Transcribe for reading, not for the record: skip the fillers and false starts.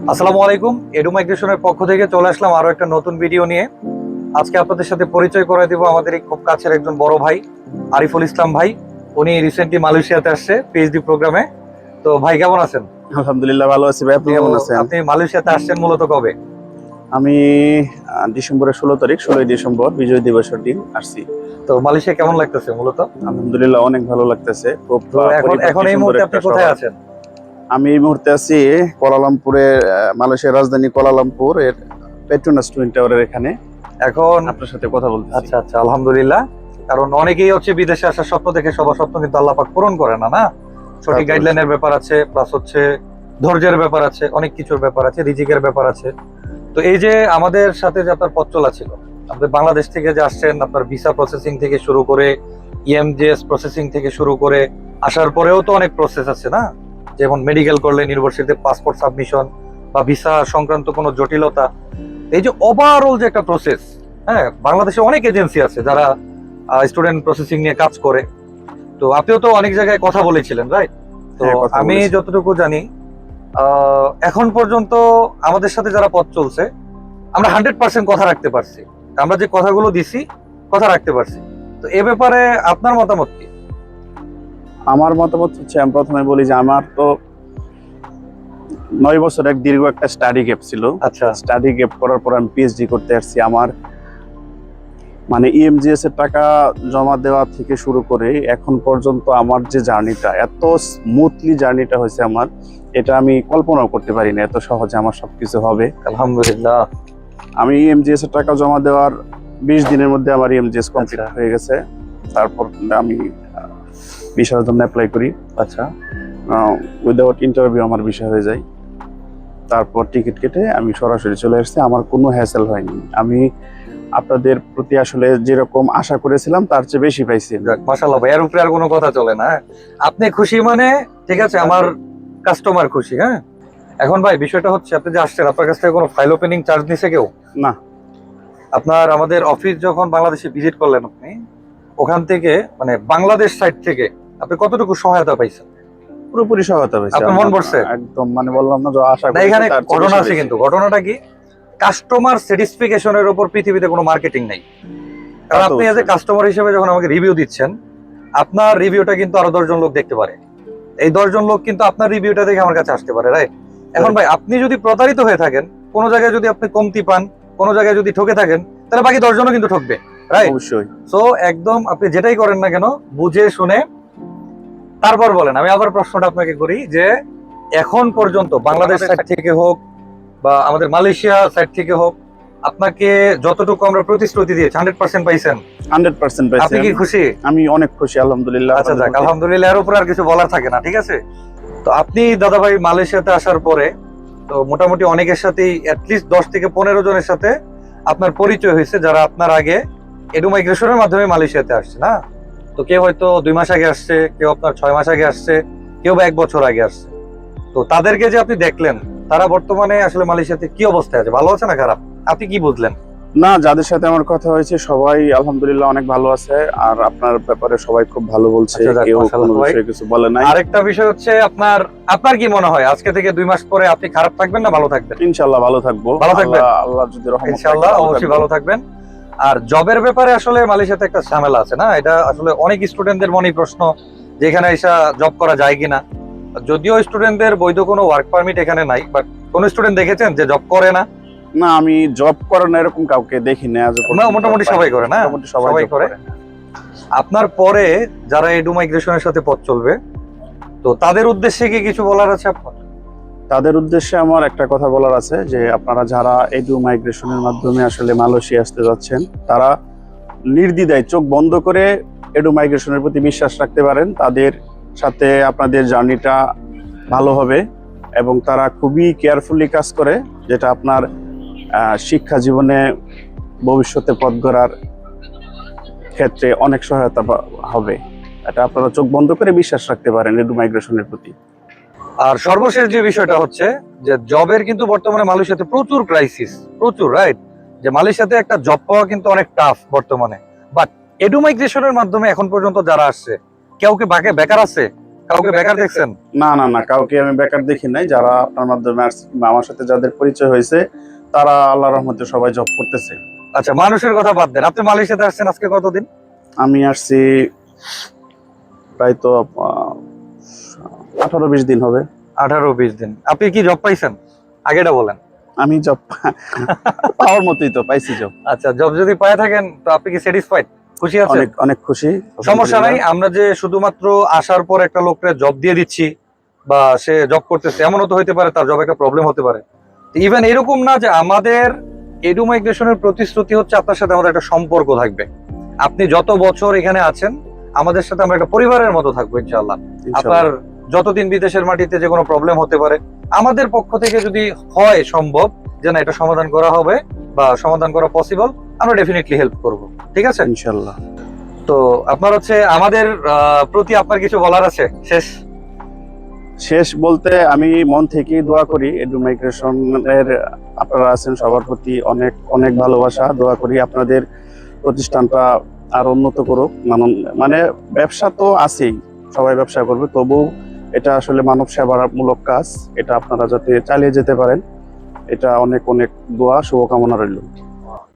আসসালামু আলাইকুম। এডু মাইগ্রেশনের পক্ষ থেকে চলে আসলাম আরো একটা নতুন ভিডিও নিয়ে। আজকে আপনাদের সাথে পরিচয় করে দিব আমাদের এই খুব কাছের একজন বড় ভাই, আরিফুল ইসলাম ভাই। উনি রিসেন্টলি মালয়েশিয়াতে আসছে পিএইচডি প্রোগ্রামে। তো ভাই কেমন আছেন? আলহামদুলিল্লাহ ভালো আছি ভাই, আপনি তো কেমন আছেন? আপনি মালয়েশিয়াতে আসছেন মূলত কবে? আমি ডিসেম্বরের 16 তারিখ, 16ই ডিসেম্বর বিজয় দিবসের দিন আসছি। তো মালয়েশিয়া কেমন লাগতেছে মূলত? আলহামদুলিল্লাহ অনেক ভালো লাগতেছে। খুব তো এখন এখন এই সুন্দর মুহূর্তে আপনি একটা কোথায় শহর। আছেন? আমি এই মুহূর্তে আছি কুয়ালালামপুরের, মালয়েশিয়ার রাজধানী কুয়ালালামপুর এর পেট্রোনাস টুইন টাওয়ারের এখানে। এখন আপনার সাথে কথা বলতেছি। আচ্ছা আচ্ছা, আলহামদুলিল্লাহ। কারণ অনেকেই হচ্ছে বিদেশে আসার স্বপ্ন দেখে সবার স্বপ্ন কিন্তু আল্লাহ পাক পূরণ করে না, না? সঠিক গাইডলাইনের ব্যাপার আছে, প্লাস হচ্ছে ধৈর্যের ব্যাপার আছে, অনেক কিছুর ব্যাপার আছে, রিজিকের ব্যাপার আছে। তো এই যে আমাদের সাথে যে আপনার পথ চলা ছিল, আপনি বাংলাদেশ থেকে যে আসছেন, আপনার ভিসা প্রসেসিং থেকে শুরু করে ইএমজিএস প্রসেসিং থেকে শুরু করে আসার পরেও তো অনেক প্রসেস আছে, না? যেমন মেডিকেল করলেন, ইউনিভার্সিটিতে পাসপোর্ট সাবমিশন বা ভিসা সংক্রান্ত কোনো জটিলতা। এই যে ওভারঅল যে একটা প্রসেস, হ্যাঁ, বাংলাদেশে অনেক এজেন্সি আছে যারা স্টুডেন্ট প্রসেসিং নিয়ে কাজ করে। তো আপনিও তো অনেক জায়গায় কথা বলেছিলেন, রাইট? তো হ্যাঁ, কথা আমি বলেছি। যতটুকু জানি, এখন পর্যন্ত আমাদের সাথে যারা পথ চলছে, আমরা 100% কথা রাখতে পারছি। আমরা যে কথাগুলো দিছি, কথা রাখতে পারছি। তো এ ব্যাপারে আপনার মতামত কি? আমার মতামত হচ্ছে, আমি প্রথমে বলি যে আমার তো 9 বছর এক দীর্ঘ একটা স্টাডি গ্যাপ ছিল। আচ্ছা স্টাডি গ্যাপ করার পর আমি পিএইচডি করতে আসছি। আমার মানে ইএমজিএস এর টাকা জমা দেওয়া থেকে শুরু করে এখন পর্যন্ত আমার যে জার্নিটা, এত স্মুথলি জার্নিটা হয়েছে আমার, এটা আমি কল্পনাও করতে পারি না এত সহজে আমার সবকিছু হবে। আলহামদুলিল্লাহ। আমি ইএমজিএস এর টাকা জমা দেওয়ার 20 দিনের মধ্যে আমার ইএমজিএস কমপ্লিট আচ্ছা। হয়ে গেছে। তারপর আমি ভিসার জন্য অ্যাপ্লাই করি। আচ্ছা উইদাউট ইন্টারভিউ আমার ভিসা হয়ে যায়। তারপর টিকিট কেটে আমি সরাসরি চলে আসছি। আমার কোনো হ্যাসেল হয়নি। আমি আপনাদের প্রতি আসলে যেরকম আশা করেছিলাম তার চেয়ে বেশি পাইছি। মাশাআল্লাহ ভাই, এর উপরে আর কোনো কথা চলে না। হ্যাঁ? আপনি খুশি মানে ঠিক আছে, আমার কাস্টমার খুশি। হ্যাঁ, এখন ভাই বিষয়টা হচ্ছে, আপনি যে আসছেন, আপনার কাছ থেকে কোনো ফাইল ওপেনিং চার্জ নিছে কেউ? না, আপনার আমাদের অফিস যখন বাংলাদেশে ভিজিট করলেন আপনি, ওখান থেকে মানে বাংলাদেশ সাইড থেকে আপনি কতটুকু সহায়তা পাইছেন? পুরোপুরি সহায়তা পাইছি। আপনার মন ভরছে? একদম, মানে বললাম না যে আশা না, করি এখানে তার চেয়ে ঘটনা বেশি আছে, পাইছি। কিন্তু ঘটনাটা কি, কাস্টমার স্যাটিসফ্যাকশনের উপর পৃথিবীতে কোনো মার্কেটিং নাই। কারণ তা তো আপনি এজ এ অবশ্যই। কাস্টমার হিসেবে যখন আমাকে রিভিউ দিচ্ছেন, আপনার রিভিউটা কিন্তু আরো 10 জন লোক দেখতে পারে। এই 10 জন লোক কিন্তু আপনার রিভিউটা দেখে আমার কাছে আসতে পারে, রাইট? এখন ভাই, আপনি যদি প্রতারিত হয়ে থাকেন, কোনো জায়গায় যদি আপনি কমতি পান, কোনো জায়গায় যদি ঠকে থাকেন, তাহলে বাকি 10 জনও কিন্তু ঠকবে, রাইট? অবশ্যই। সো একদম আপনি যেটাই করেন না কেন, বুঝে শুনে তারপর বলেন। আমি আবার প্রশ্নটা আপনাকে করি যে, এখন পর্যন্ত বাংলাদেশ সাইড থেকে হোক বা আমাদের মালয়েশিয়া সাইড থেকে হোক, আপনাকে যতটুকু আমরা প্রতিশ্রুতি দিয়েছি 100% পাইছেন? 100% পাইছি। আপনি কি খুশি? আমি অনেক খুশি, আলহামদুলিল্লাহ। আচ্ছা যাক, আলহামদুলিল্লাহ। এর উপর আর কিছু বলার থাকে না, ঠিক আছে? তো আপনি দাদা ভাই মালয়েশিয়াতে আসার পরে তো মোটামুটি অনেকের সাথেই, অ্যাটলিস্ট 10 থেকে 15 জনের সাথে আপনার পরিচয় হয়েছে, যারা আপনার আগে এডু মাইগ্রেশনের মাধ্যমে মালয়েশিয়াতে আসছে, না? তো কেউ হয়তো 2 মাস আগে আসছে, কেউ আপনার 6 মাস আগে আসছে, কেউ বা 1 বছর আগে আসছে। তো তাদেরকে যে আপনি দেখলেন, তারা বর্তমানে আসলে মালয়েশিয়াতে কি অবস্থায় আছে, ভালো আছে না খারাপ, আপনি কি বুঝলেন? না, যাদের সাথে আমার কথা হয়েছে সবাই আলহামদুলিল্লাহ অনেক ভালো আছে। আর আপনার ব্যাপারে সবাই খুব ভালো বলছে, আচ্ছা যাক, কেউ মাশাআল্লাহ কোনো ভাই। বিষয়ে কিছু বলে নাই। আরেকটা বিষয় হচ্ছে, আপনার আপনার কি মনে হয় আজকে থেকে 2 মাস পরে আপনি খারাপ থাকবেন না ভালো থাকবেন? ইনশাআল্লাহ ভালো থাকবো। ভালো থাকবেন? আল্লাহ যদি রহমত থাকে ইনশাআল্লাহ অবশ্যই ভালো থাকবেন। আর জবের ব্যাপারে আসলে মালয়েশিয়াতে একটা ঝামেলা আছে, না? এটা আসলে অনেক স্টুডেন্টদের মনে প্রশ্ন যে এখানে এসে জব করা যায় কিনা। যদিও স্টুডেন্টদের বৈধ কোনো ওয়ার্ক পারমিট এখানে নাই, বাট কোন স্টুডেন্ট দেখেছেন যে জব করে না? না, আমি জব করে না এরকম কাউকে দেখি না আজ পর্যন্ত। মোটামুটি সবাই করে, না? মোটামুটি সবাই সবাই job করে। আপনার পরে যারা এডু মাইগ্রেশনের সাথে পথ চলবে, তো তাদের উদ্দেশ্যে কি কিছু বলার আছে আপনার? তাদের উদ্দেশ্যে আমার একটা কথা বলার আছে যে, আপনারা যারা এডু মাইগ্রেশনের মাধ্যমে আসলে মালয়েশিয়া আসতে যাচ্ছেন, তারা নির্দ্বিধায় চোখ বন্ধ করে এডু মাইগ্রেশনের প্রতি বিশ্বাস রাখতে পারেন। তাদের সাথে আপনাদের জার্নিটা ভালো হবে এবং তারা খুবই কেয়ারফুলি কাজ করে, যেটা আপনার শিক্ষা জীবনে ভবিষ্যতে পথ গড়ার ক্ষেত্রে অনেক সহায়তা হবে। এটা আপনারা চোখ বন্ধ করে বিশ্বাস রাখতে পারেন এডু মাইগ্রেশনের প্রতি। আর সর্বশেষ যে বিষয়টা হচ্ছে যে, জবের কিন্তু বর্তমানে মালয়েশিয়াতে প্রচুর ক্রাইসিস, প্রচুর, রাইট? যে মালয়েশিয়াতে একটা জব পাওয়া কিন্তু অনেক টাফ বর্তমানে। বাট এডু মাইগ্রেশনের মাধ্যমে এখন পর্যন্ত যারা আসছে, কেউ কি বেকার আছে? কাউকে বেকার দেখছেন? না না না, কাউকে আমি বেকার দেখি নাই। যারা আপনার মাধ্যমে আসছে কিংবা আমার সাথে যাদের পরিচয় হয়েছে তারা আল্লাহর রহমতে সবাই জব করতেছে। আচ্ছা, মানুষের কথা বাদ দেন, আপনি মালয়েশিয়াতে আসছেন আজকে কতদিন? আমি আসছি প্রায় তো 18-20 দিন হবে। 18-20 দিন। আপনি কি জব পাইছেন? আগেটা বলেন। আমি জব পাওয়ার মতোই তো পাইছি জব। আচ্ছা, জব যদি পায় থাকেন তো আপনি কি স্যাটিসফাইড, খুশি আছেন? অনেক অনেক খুশি। সমস্যা নাই, আমরা যে শুধুমাত্র আসার পর একটা লোককে জব দিয়ে দিচ্ছি বা সে জব করতেছে এমনও তো হতে পারে তার জব একটা প্রবলেম হতে পারে। ইভেন এরকম না যে আমাদের এডু মাইগ্রেশনের প্রতিশ্রুতি হচ্ছে আপনার সাথে আমাদের একটা সম্পর্ক থাকবে। আপনি যত বছর এখানে আছেন আমাদের সাথে আমরা একটা পরিবারের মতো থাকবো ইনশাআল্লাহ। আপনার যতদিন বিদেশের মাটিতে যে কোনো প্রবলেম হতে পারে আমাদের পক্ষ থেকে যদি হয় সম্ভব যে না এটা সমাধান করা হবে বা সমাধান করা পসিবল, আমরা ডেফিনেটলি হেল্প করব। ঠিক আছে ইনশাআল্লাহ। তো আপনার হচ্ছে আমাদের প্রতি আপনার কিছু বলার আছে শেষ? শেষ বলতে আমি মন থেকেই দোয়া করি এডু মাইগ্রেশনের আপনারা আছেন সবার প্রতি অনেক অনেক ভালোবাসা। দোয়া করি আপনাদের প্রতিষ্ঠানটা আর উন্নত করুক। মানে ব্যবসা তো আছেই, সবাই ব্যবসা করবে, তবু এটা আসলে মানব সেবামূলক কাজ। এটা আপনারা যাতে চালিয়ে যেতে পারেন, এটা অনেক অনেক দোয়া শুভকামনা রইল।